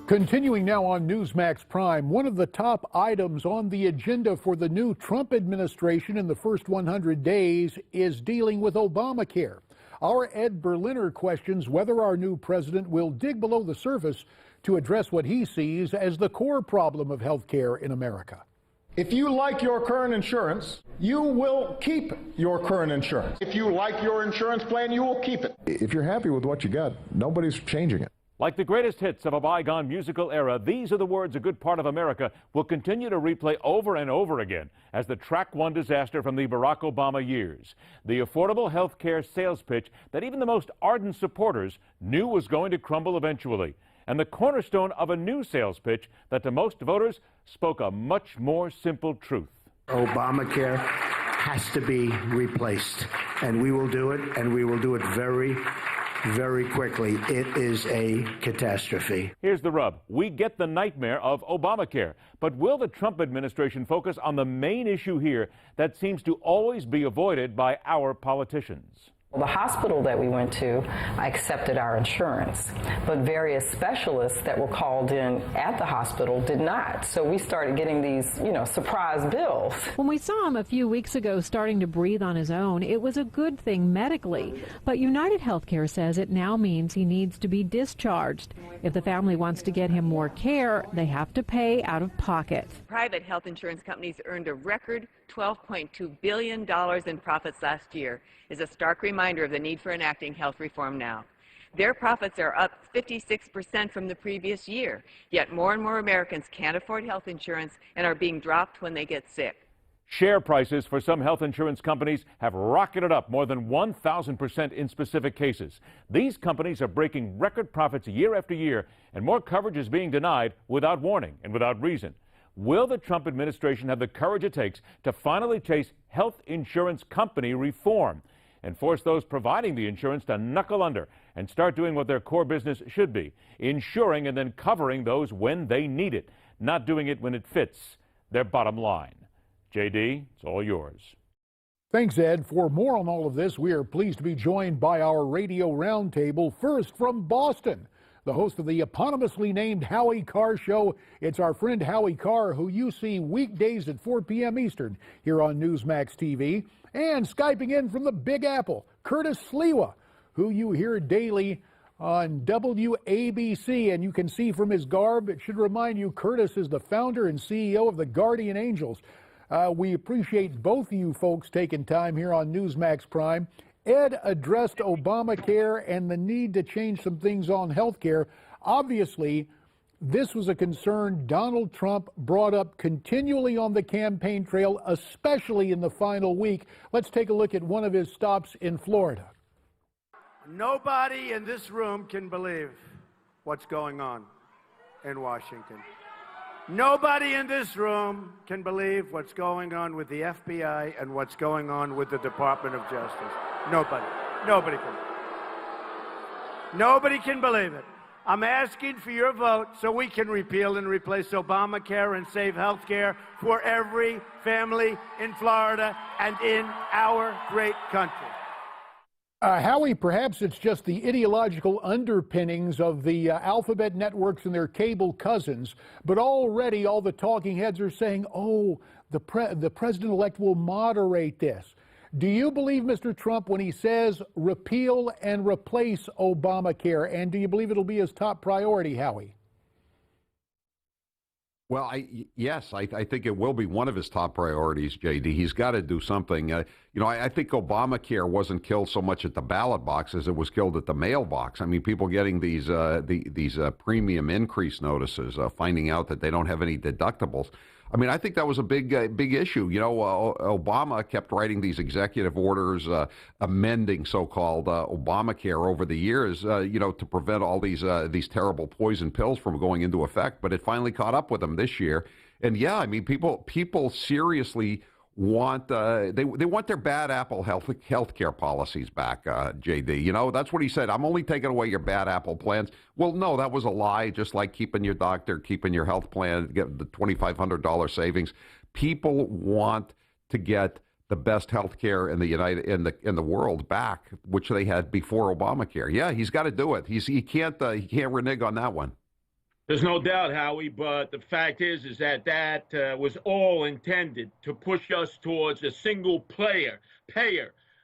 Continuing now on Newsmax Prime, one of the top items on the agenda for the new Trump administration in the first 100 days is dealing with Obamacare. Our Ed Berliner questions whether our new president will dig below the surface to address what he sees as the core problem of health care in America. If you like your current insurance, you will keep your current insurance. If you like your insurance plan, you will keep it. If you're happy with what you got, nobody's changing it. Like the greatest hits of a bygone musical era, these are the words a good part of America will continue to replay over and over again as the track one disaster from the Barack Obama years. The affordable health care sales pitch that even the most ardent supporters knew was going to crumble eventually. And the cornerstone of a new sales pitch that to most voters spoke a much more simple truth. Obamacare has to be replaced, and we will do it, and we will do it very quickly. It is a catastrophe. Here's the rub. We get the nightmare of Obamacare, but will the Trump administration focus on the main issue here that seems to always be avoided by our politicians? The hospital that we went to accepted our insurance, but various specialists that were called in at the hospital did not. So we started getting these, surprise bills. When we saw him a few weeks ago starting to breathe on his own, it was a good thing medically. But United Healthcare says it now means he needs to be discharged. If the family wants to get him more care, they have to pay out of pocket. Private health insurance companies earned a record $12.2 billion in profits last year, is a stark reminder of the need for enacting health reform now. Their profits are up 56% from the previous year, yet more and more Americans can't afford health insurance and are being dropped when they get sick. Share prices for some health insurance companies have rocketed up more than 1,000% in specific cases. These companies are breaking record profits year after year, and more coverage is being denied without warning and without reason. Will the Trump administration have the courage it takes to finally chase health insurance company reform and force those providing the insurance to knuckle under and start doing what their core business should be, insuring and then covering those when they need it, not doing it when it fits their bottom line? JD, it's all yours. Thanks, Ed. For more on all of this, we are pleased to be joined by our radio roundtable. First, from Boston, the host of the eponymously named Howie Carr Show. It's our friend Howie Carr, who you see weekdays at 4 p.m. Eastern here on Newsmax TV. And Skyping in from the Big Apple, Curtis Sliwa, who you hear daily on WABC. And you can see from his garb, it should remind you, Curtis is the founder and CEO of the Guardian Angels. We appreciate both of you folks taking time here on Newsmax Prime. Ed addressed Obamacare and the need to change some things on health care. Obviously, this was a concern Donald Trump brought up continually on the campaign trail, especially in the final week. Let's take a look at one of his stops in Florida. Nobody in this room can believe what's going on in Washington. Nobody in this room can believe what's going on with the FBI and what's going on with the Department of Justice. Nobody. Nobody can. Nobody can believe it. I'm asking for your vote so we can repeal and replace Obamacare and save health care for every family in Florida and in our great country. Howie, perhaps it's just the ideological underpinnings of the alphabet networks and their cable cousins, but already all the talking heads are saying, oh, the president-elect will moderate this. Do you believe Mr. Trump when he says repeal and replace Obamacare, and do you believe it'll be his top priority, Howie? Well, yes, I think it will be one of his top priorities, JD. He's got to do something. I think Obamacare wasn't killed so much at the ballot box as it was killed at the mailbox. I mean, people getting these premium increase notices, finding out that they don't have any deductibles. I mean, I think that was a big issue. Obama kept writing these executive orders, amending so-called Obamacare over the years, to prevent all these terrible poison pills from going into effect. But it finally caught up with them this year. And yeah, I mean, people seriously want they want their bad apple health care policies back, JD. That's what he said. I'm only taking away your bad apple plans. Well, no, that was a lie. Just like keeping your doctor, keeping your health plan, get the $2,500 savings. People want to get the best health care in the world back, which they had before Obamacare. Yeah, he's got to do it. He can't renege on that one. There's no doubt, Howie, but the fact is that was all intended to push us towards a single payer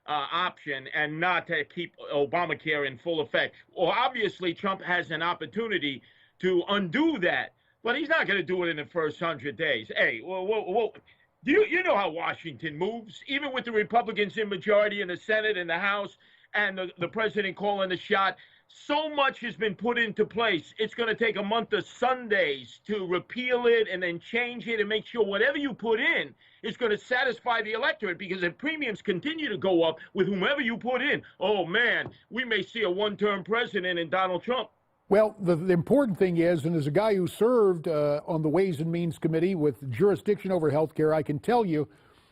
option and not to keep Obamacare in full effect. Well, obviously, Trump has an opportunity to undo that, but he's not going to do it in the first 100 days. Hey, you know how Washington moves, even with the Republicans in majority in the Senate and the House and the president calling the shot. So much has been put into place. It's going to take a month of Sundays to repeal it and then change it and make sure whatever you put in is going to satisfy the electorate, because if premiums continue to go up with whomever you put in, oh, man, we may see a one-term president in Donald Trump. Well, the important thing is, and as a guy who served on the Ways and Means Committee with jurisdiction over health care, I can tell you,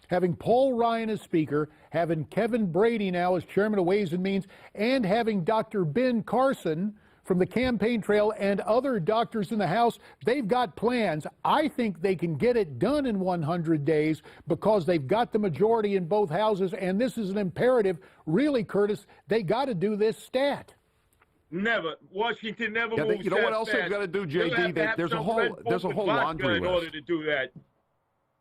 having Paul Ryan as Speaker, having Kevin Brady now as Chairman of Ways and Means, and having Dr. Ben Carson from the campaign trail and other doctors in the House, they've got plans. I think they can get it done in 100 days because they've got the majority in both houses, and this is an imperative. Really, Curtis, they got to do this stat. Never. Washington never moves. You know what else they've got to do, JD? There's a whole laundry in order to do that.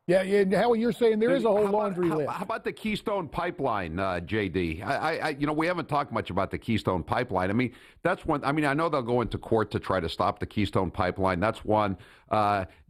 Yeah, Howie, you're saying there is a whole laundry list. How about the Keystone Pipeline, JD? We haven't talked much about the Keystone Pipeline. I mean, that's one. I mean, I know they'll go into court to try to stop the Keystone Pipeline. That's one.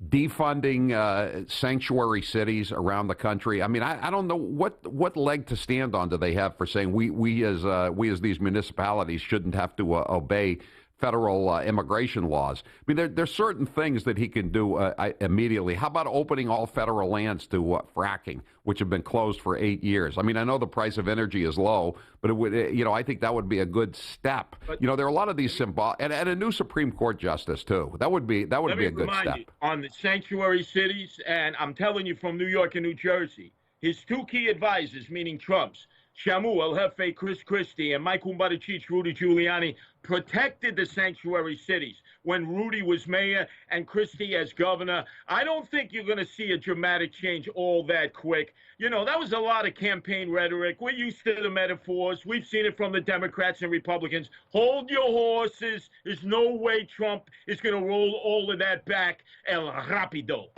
Defunding sanctuary cities around the country. I mean, I don't know what leg to stand on do they have for saying we as these municipalities shouldn't have to obey federal immigration laws. I mean, there's certain things that he can do immediately. How about opening all federal lands to fracking, which have been closed for 8 years? I mean, I know the price of energy is low, but it would, I think that would be a good step. But, there are a lot of these symbol and a new Supreme Court justice too. That would be a good step. You, on the sanctuary cities, and I'm telling you from New York and New Jersey, his two key advisors, meaning Trump's, Shamu El Jefe, Chris Christie, and Mike Umbarachich, Rudy Giuliani, protected the sanctuary cities when Rudy was mayor and Christie as governor. I don't think you're going to see a dramatic change all that quick. That was a lot of campaign rhetoric. We're used to the metaphors. We've seen it from the Democrats and Republicans. Hold your horses. There's no way Trump is going to roll all of that back el rapido.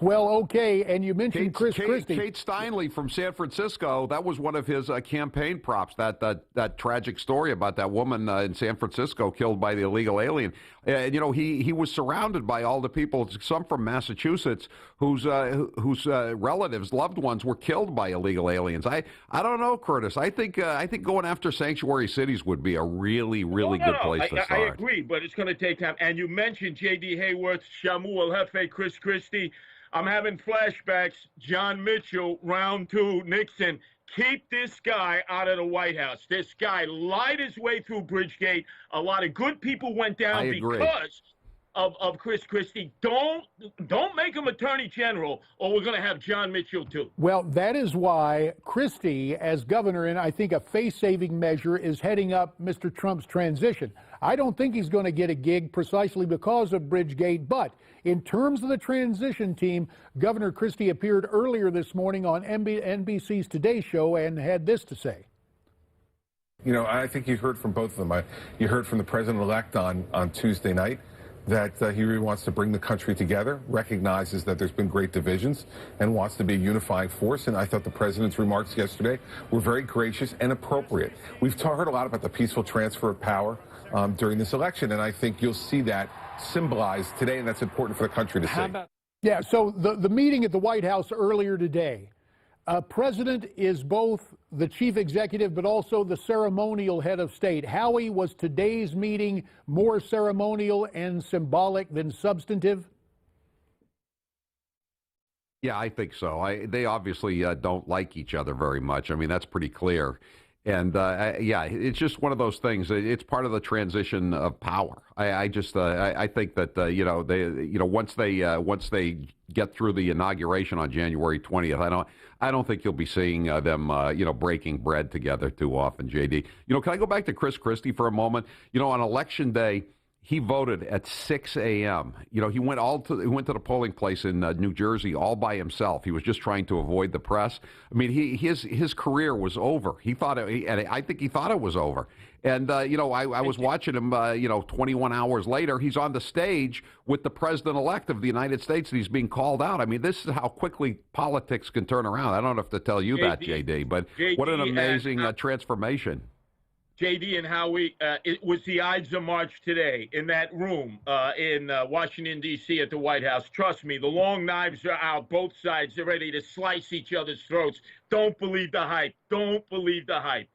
Well, okay, and you mentioned Chris Christie. Kate Steinle from San Francisco, that was one of his campaign props, that tragic story about that woman in San Francisco killed by the illegal alien. He was surrounded by all the people, some from Massachusetts, whose relatives, loved ones were killed by illegal aliens. I don't know, Curtis. I think going after sanctuary cities would be a really, really good place to start. I agree, but it's going to take time. And you mentioned J.D. Hayworth, Shamu El Jefe, Chris Christie. I'm having flashbacks. John Mitchell, round 2, Nixon. Keep this guy out of the White House. This guy lied his way through Bridgegate. A lot of good people went down because of Chris Christie. Don't make him Attorney General, or we're going to have John Mitchell too. Well, that is why Christie, as governor, and I think a face-saving measure, is heading up Mr. Trump's transition. I don't think he's going to get a gig precisely because of Bridgegate, but in terms of the transition team, Governor Christie appeared earlier this morning on NBC's Today Show and had this to say. I think you heard from both of them. You heard from the president-elect on Tuesday night that he really wants to bring the country together, recognizes that there's been great divisions, and wants to be a unifying force. And I thought the president's remarks yesterday were very gracious and appropriate. We've heard a lot about the peaceful transfer of power during this election, and I think you'll see that symbolized today, and that's important for the country to see. Yeah, so the meeting at the White House earlier today, President is both the chief executive but also the ceremonial head of state. Howie, was today's meeting more ceremonial and symbolic than substantive? Yeah, I think so. They obviously don't like each other very much. I mean, that's pretty clear. And it's just one of those things. It's part of the transition of power. I think that once they get through the inauguration on January 20th, I don't think you'll be seeing them breaking bread together too often. JD, can I go back to Chris Christie for a moment? On election day, he voted at 6 a.m. He went to the polling place in New Jersey all by himself. He was just trying to avoid the press. I mean, his career was over. I think he thought it was over. And, I was watching him, 21 hours later. He's on the stage with the president-elect of the United States, and he's being called out. I mean, this is how quickly politics can turn around. I don't have to tell you that, JD, but what an amazing transformation. JD and Howie, it was the Ides of March today in that room in Washington, D.C. at the White House. Trust me, the long knives are out. Both sides are ready to slice each other's throats. Don't believe the hype. Don't believe the hype.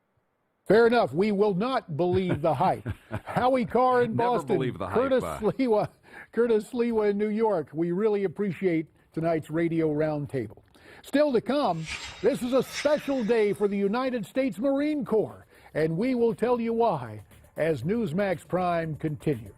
Fair enough. We will not believe the hype. Howie Carr in Boston. Never believe the hype. Curtis Sliwa in New York. We really appreciate tonight's radio roundtable. Still to come, this is a special day for the United States Marine Corps, and we will tell you why as Newsmax Prime continues.